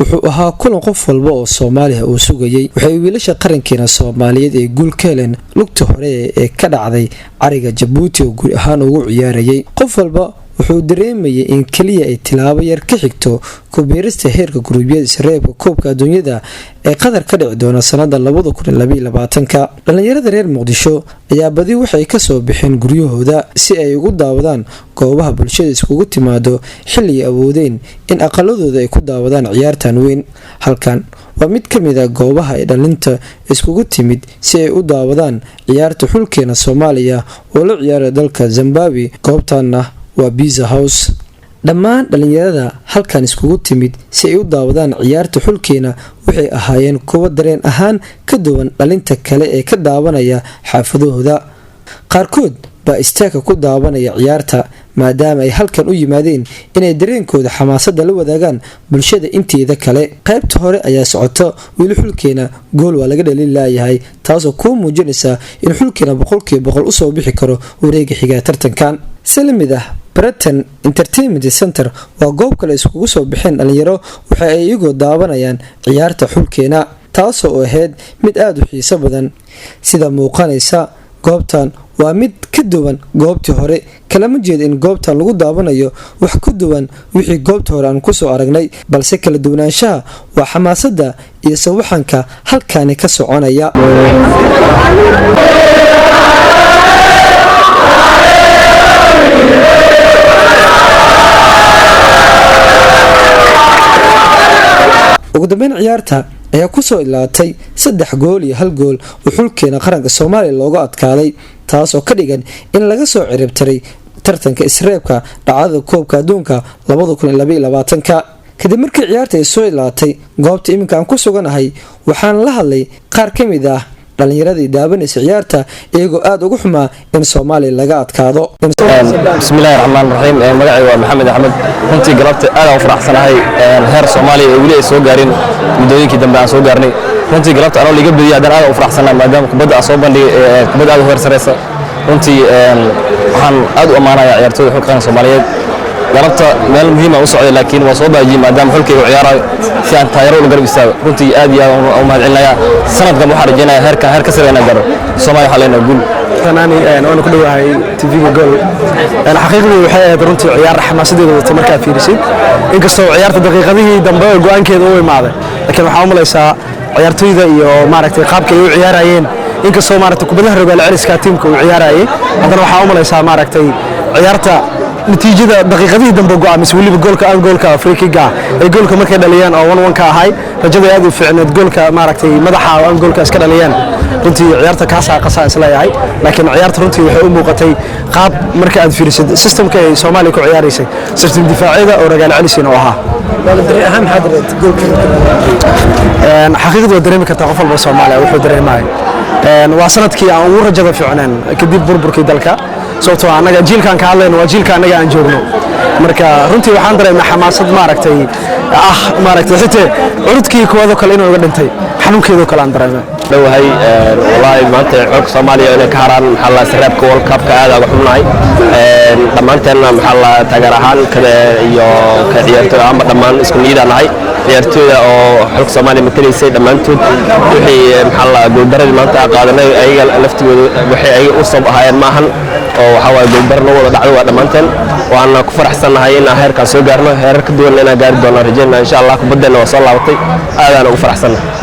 wuxuu ahaa kulan qof walba oo Soomaaliya uu sugayay waxay wiilasha qarankeena Soomaaliyeed ee guul ka heleen lugta hore ee ka dhacday cariga Jabuuti oo guul ahaan ugu ciyaarayay qof walba wuxuu dareemayay in kaliya ay tilaabo yar ka xigto ku biirista heerka guruubyada isreebka koobka adduunyada ee qadar ka dhici doona sanada 2022 dhalinyarada reer Muqdisho ayaa badi waxay ka soo bixeen guryahooda si ay ugu daawadaan goobaha bulshada iskugu timaado xilli awoodeen in aqaladooda ay ku daawadaan ciyaartan weyn halkan waa mid kamid ah goobaha ay dhalinta iskugu timid si ay u daawadaan ciyaarta xulkeena Soomaaliya oo la ciyaaro dalka Zimbabwe goobtaana waa Pizza House dhammaan dhalinyarada halkan iskugu timid si ay u daawadaan ciyaarta xulkeena waxay ahaayeen kuwa dareen ahaan ka duwan dhalinta kale ee ka daawanaya xaafadahooda qaarkood baa istaaga ku daawanaya ciyaarta maadaama ay halkan u yimaadeen inay dareenkooda xamaasadda la wadaagaan bulshada inteeda kale qaybta hore ayaa socota wiil xulkeena gool waa laga dhalin laayahay taasoo ku muujinaysa in xulkeena 100% u soo bixi karo wareega xiga tartankan salamida Britain Entertainment Center waa goob kale iskugu soo bixeen dhalinyaro waxa ay iyagoo daawanayaan ciyaarta xulkeena taasoo ahayd mid aad u xiiso badan sida muuqanaysa goobtan waa mid ka duwan goobtii hore kalama jeed in goobtan lagu daawanayo wax ku duwan wixii goobta hore aan ku soo aragnay balse kala duwanaanshaha waa xamaasadda iyo sawaxanka halkaani ka soconaya ugu dambeyn ciyaarta ayaa ku soo ilaatay 3 gool iyo 1 gool oo xulkeena qaranka Soomaaliya looga adkaaday taas oo ka dhigan in laga soo ciribtiray tartanka isreebka dhacdada koobka adduunka 2022 kadib markii ciyaarta ay soo ilaatay goobta iminka aan ku suganahay waxaan la hadlay qaar kamid ah dhalinyarada daawanaysa ciyaarta iyagoo aad ugu xumaa in Soomaaliya laga adkaado bismillaahir rahmaanir rahiim magacaygu waa Maxamed Axmed runtii galabta aad u faraxsanahay heer Soomaaliya wali ay soo gaarin mudooyinkii dambe aan soo gaarnay runtii galabta anoo liga badiyay aad u faraxsanahay maadaama kubadda soo bandhigay kubadda aad u heer sareysa runtii waxaan aad u amaanayaa ciyaartooyda xulka Soomaaliyeed galabta meel muhiim ah u socday laakiin waa soo baajiyay maadaama xulkaygu ciyaarayo si aan taayaro u garab istaago runtii aad iyo aad u mahadcelinayaa sanadkan waxaan rajaynayaa heer ka sareeyna garo Soomaaliya xaleena guul tanani aan ku dhawahay TV-ga gool xaqiiqdii waxay ahayd runtii ciyaar xamaasadeeda wata markaa fiirisay inkastoo ciyaarta daqiiqadihii dambe go'aankeeda u imaaday laakiin waxaan u maleysaa ciyaartooyda iyo maaragtay qaabka ay u ciyaarayeen inkastoo maaragtay kubadaha rogaal celiska tiimka uu ciyaarayay haddana waxaan u maleysaa maaragtay ciyaarta natiijada daqiiqadihii dambe go'aamis waliba goolka Afrikiga ay goolka markay dhaliyeen oo 1-1 ka ahay rajada aad u fiicneed goolka maaragtay madaxa aan goolka iska dhaliyeen runtii ciyaarta ka saaqasa isleeyahay laakiin ciyaarta runtii waxay u muuqatay qaab marka aad fiirisid systemka ay Soomaaliya ku ciyaaraysay system difaaceeda oo ragaal celisina oo ahaa ahaan xadreed goolka xaqiiqdu dareemi kartaa qof walba Soomaaliya wuxuu dareemayo waa sanadkii aan ugu rajada fiicnaan kadib burburkii dalka sababtoo anaga jiilkan ka hadlayno waa jiilka anaga aan joogno marka runtii waxaan dareemaa xamaasad maaragtay xitaa curudkii koodo kale inuu uga dhintay xanuunkeedo kale aan dareemay dhawahay wallahi maanta xulka Soomaaliya inay ka haraan maxaa la isreebka World Cup-ka aad uga xubnahay dhamaanteena maxaa la taageer ahaan kale iyo ka ciyaartooyda ama dhamaan isku niidanahay ciyaartooyda oo xulka Soomaaliya matalaysay dhamaantood wixii maxaa la guuldaradii maanta qaadanay ayaga laftigooda waxay ay u soo ahaayeen maahan oo waxa way guuldar loo wada dhacay waa dhamaanteen waana ku faraxsanahay in heerka soo gaarno heerar ka duwan inaan gaari doono rajayna insha Allah kubadana waa soo laabatay aad aan ugu faraxsanahay